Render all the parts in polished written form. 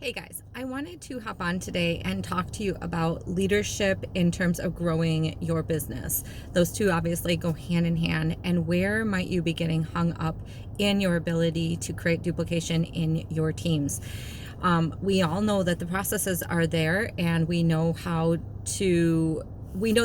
Hey guys, I wanted to hop on today and talk to you about leadership in terms of growing your business. Those two obviously go hand in hand, and where might you be getting hung up in your ability to create duplication in your teams? We all know that the processes are there, and we know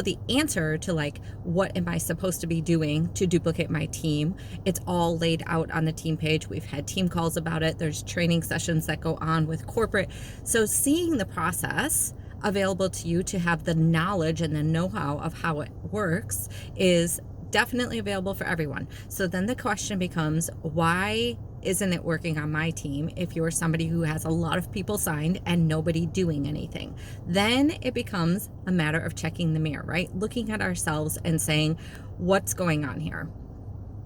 the answer to, like, what am I supposed to be doing to duplicate my team. It's all laid out on the team page. We've had team calls about it. There's training sessions that go on with corporate. So seeing the process available to you to have the knowledge and the know-how of how it works is definitely available for everyone. So then the question becomes, why isn't it working on my team if you're somebody who has a lot of people signed and nobody doing anything? Then it becomes a matter of checking the mirror, right? Looking at ourselves and saying, what's going on here?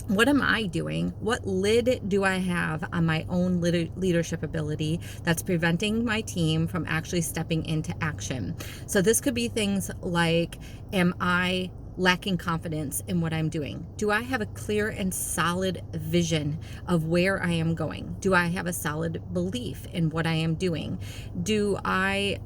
What am I doing? What lid do I have on my own leadership ability that's preventing my team from actually stepping into action? So this could be things like, am I lacking confidence in what I'm doing? Do I have a clear and solid vision of where I am going? Do I have a solid belief in what I am doing? Do I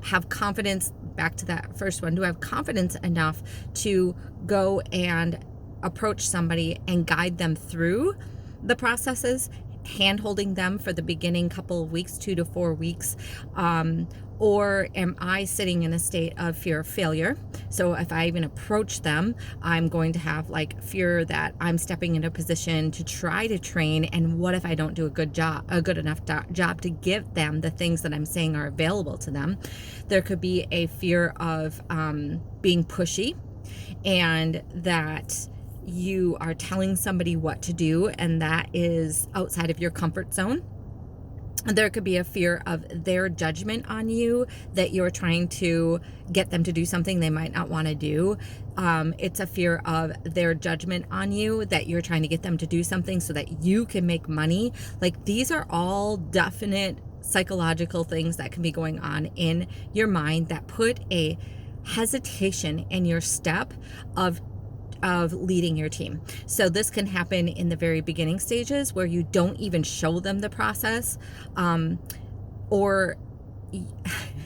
have confidence, back to that first one, do I have confidence enough to go and approach somebody and guide them through the processes, hand holding them for the beginning couple of weeks, 2 to 4 weeks? Or am I sitting in a state of fear of failure? So if I even approach them, I'm going to have like fear that I'm stepping into a position to try to train, and what if I don't do a good enough job to give them the things that I'm saying are available to them? There could be a fear of being pushy, and that you are telling somebody what to do, and that is outside of your comfort zone. There could be a fear of their judgment on you, that you're trying to get them to do something they might not want to do. It's a fear of their judgment on you, that you're trying to get them to do something so that you can make money. Like, these are all definite psychological things that can be going on in your mind that put a hesitation in your step of leading your team. So this can happen in the very beginning stages where you don't even show them the process, or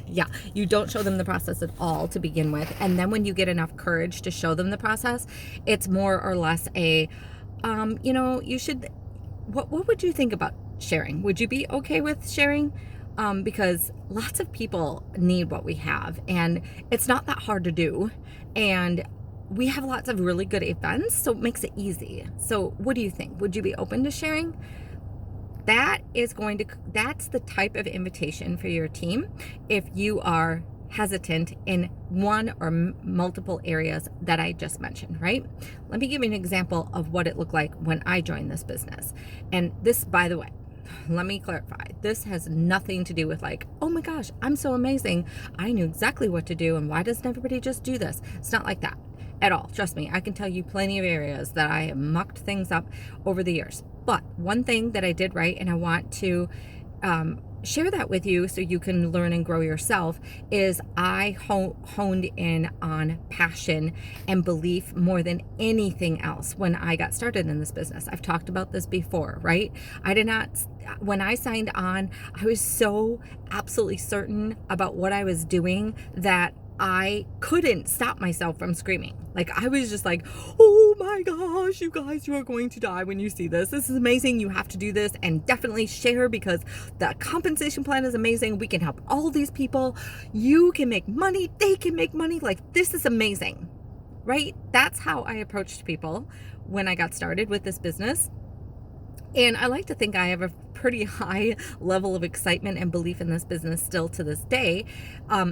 yeah, you don't show them the process at all to begin with. And then when you get enough courage to show them the process, it's more or less a, you should, what would you think about sharing? Would you be okay with sharing? Because lots of people need what we have, and it's not that hard to do. And we have lots of really good events, so it makes it easy. So what do you think? Would you be open to sharing? That's the type of invitation for your team if you are hesitant in one or multiple areas that I just mentioned, right? Let me give you an example of what it looked like when I joined this business. And this, by the way, let me clarify, this has nothing to do with like, oh my gosh, I'm so amazing, I knew exactly what to do, and why doesn't everybody just do this? It's not like that at all. Trust me, I can tell you plenty of areas that I have mucked things up over the years. But one thing that I did right, and I want to share that with you so you can learn and grow yourself, is I honed in on passion and belief more than anything else when I got started in this business. I've talked about this before, right? When I signed on, I was so absolutely certain about what I was doing that I couldn't stop myself from screaming. Like, I was just like, oh my gosh, you guys, you are going to die when you see this. This is amazing. You have to do this, and definitely share, because the compensation plan is amazing. We can help all these people. You can make money. They can make money. Like, this is amazing, right? That's how I approached people when I got started with this business. And I like to think I have a pretty high level of excitement and belief in this business still to this day.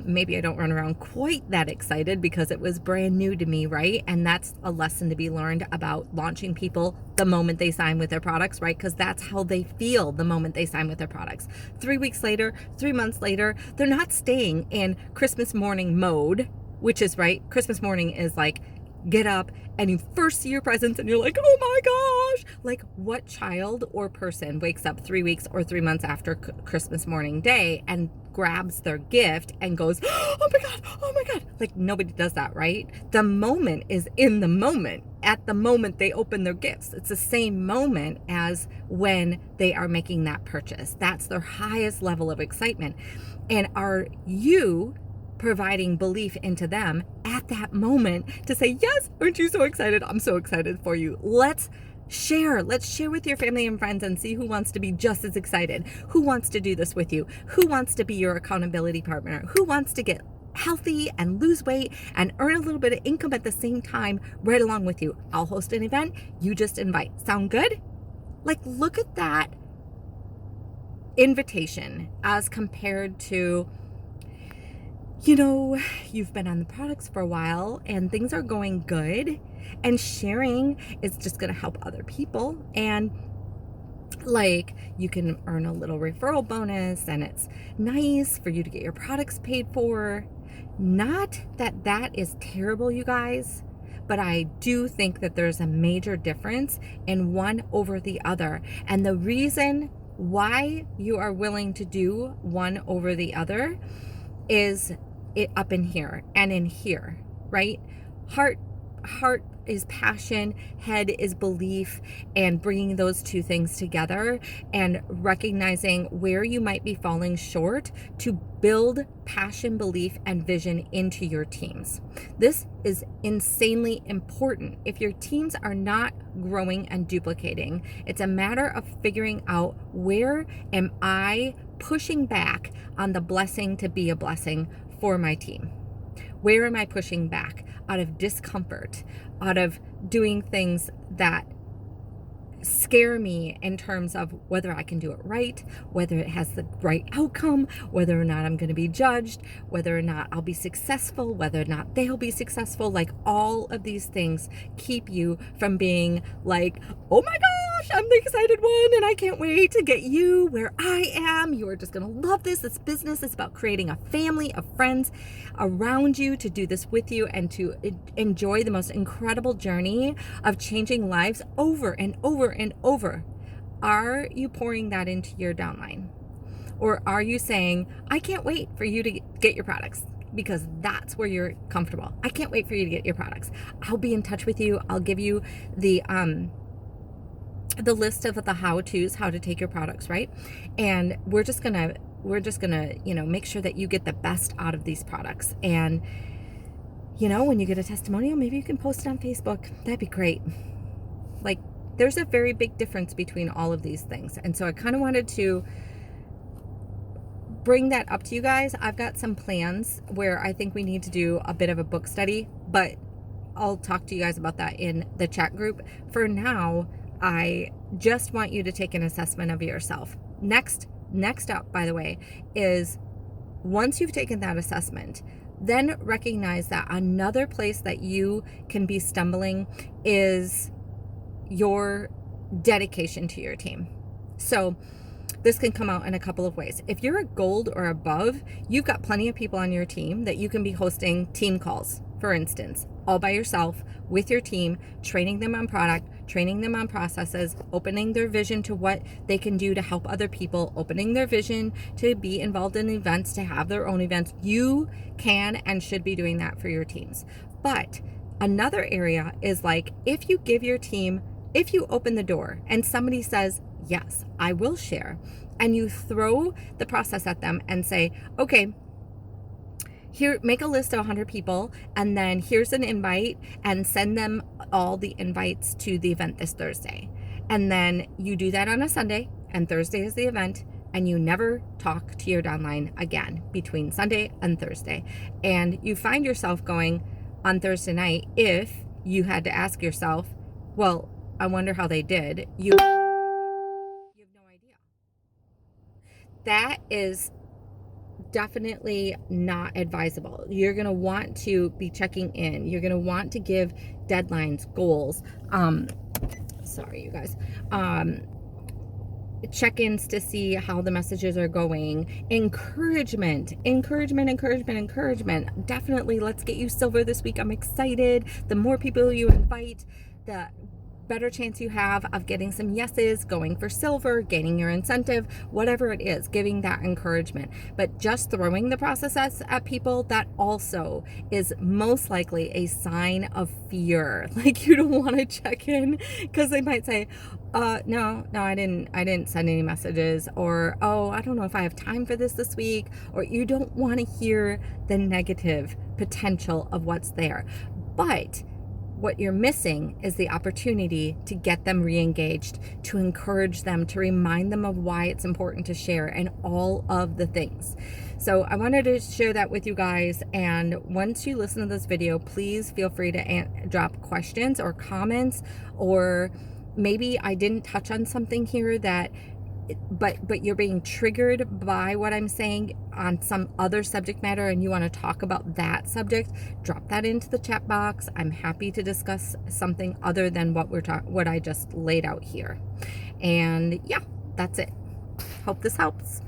Maybe I don't run around quite that excited because it was brand new to me, right? And that's a lesson to be learned about launching people the moment they sign with their products, right? Because that's how they feel the moment they sign with their products. 3 weeks later, 3 months later, they're not staying in Christmas morning mode, which is, right, Christmas morning is like get up and you first see your presents and you're like, oh my gosh. Like, what child or person wakes up 3 weeks or 3 months after Christmas morning day and grabs their gift and goes, oh my God, oh my God. Like, nobody does that, right? The moment is in the moment. At the moment they open their gifts, it's the same moment as when they are making that purchase. That's their highest level of excitement. And are you providing belief into them at that moment to say, yes, aren't you so excited? I'm so excited for you. Let's share with your family and friends and see who wants to be just as excited, who wants to do this with you, who wants to be your accountability partner, who wants to get healthy and lose weight and earn a little bit of income at the same time right along with you. I'll host an event, you just invite. Sound good? Like, look at that invitation as compared to, you know, you've been on the products for a while and things are going good, and sharing is just going to help other people. And like, you can earn a little referral bonus and it's nice for you to get your products paid for. Not that that is terrible, you guys, but I do think that there's a major difference in one over the other. And the reason why you are willing to do one over the other is it up in here and in here, right? Heart is passion, head is belief, and bringing those two things together and recognizing where you might be falling short to build passion, belief, and vision into your teams. This is insanely important. If your teams are not growing and duplicating, it's a matter of figuring out, where am I pushing back on the blessing to be a blessing for my team? Where am I pushing back out of discomfort, out of doing things that scare me in terms of whether I can do it right, whether it has the right outcome, whether or not I'm going to be judged, whether or not I'll be successful, whether or not they'll be successful? Like, all of these things keep you from being like, oh my gosh, I'm the excited one and I can't wait to get you where I am. You are just going to love this. This business is about creating a family of friends around you to do this with you and to enjoy the most incredible journey of changing lives over and over and over. Are you pouring that into your downline? Or are you saying, I can't wait for you to get your products, because that's where you're comfortable. I can't wait for you to get your products. I'll be in touch with you. I'll give you the list of the how-tos, how to take your products, right? And we're just gonna, you know, make sure that you get the best out of these products. And, you know, when you get a testimonial, maybe you can post it on Facebook. That'd be great. Like, there's a very big difference between all of these things. And so I kind of wanted to bring that up to you guys. I've got some plans where I think we need to do a bit of a book study, but I'll talk to you guys about that in the chat group. For now, I just want you to take an assessment of yourself. Next up, by the way, is once you've taken that assessment, then recognize that another place that you can be stumbling is your dedication to your team. So this can come out in a couple of ways. If you're a gold or above, you've got plenty of people on your team that you can be hosting team calls, for instance, all by yourself with your team, training them on product, training them on processes, opening their vision to what they can do to help other people, opening their vision to be involved in events, to have their own events. You can and should be doing that for your teams. But another area is, like, if you give your team, if you open the door and somebody says, yes, I will share, and you throw the process at them and say, okay, here, make a list of 100 people, and then here's an invite, and send them all the invites to the event this Thursday. And then you do that on a Sunday, and Thursday is the event, and you never talk to your downline again between Sunday and Thursday. And you find yourself going on Thursday night, if you had to ask yourself, well, I wonder how they did, you have no idea. That is definitely not advisable. You're going to want to be checking in. You're going to want to give deadlines, goals. Sorry, you guys. check-ins to see how the messages are going. Encouragement. Definitely, let's get you silver this week. I'm excited. The more people you invite, the better chance you have of getting some yeses, going for silver, gaining your incentive, whatever it is, giving that encouragement. But just throwing the process at people, that also is most likely a sign of fear. Like, you don't want to check in because they might say, no, I didn't send any messages, or, oh, I don't know if I have time for this week, or you don't want to hear the negative potential of what's there. But what you're missing is the opportunity to get them re-engaged, to encourage them, to remind them of why it's important to share, and all of the things. So I wanted to share that with you guys. And once you listen to this video, please feel free to drop questions or comments, or maybe I didn't touch on something here that but you're being triggered by what I'm saying on some other subject matter and you want to talk about that subject, drop that into the chat box. I'm happy to discuss something other than what I just laid out here. And yeah, that's it. Hope this helps.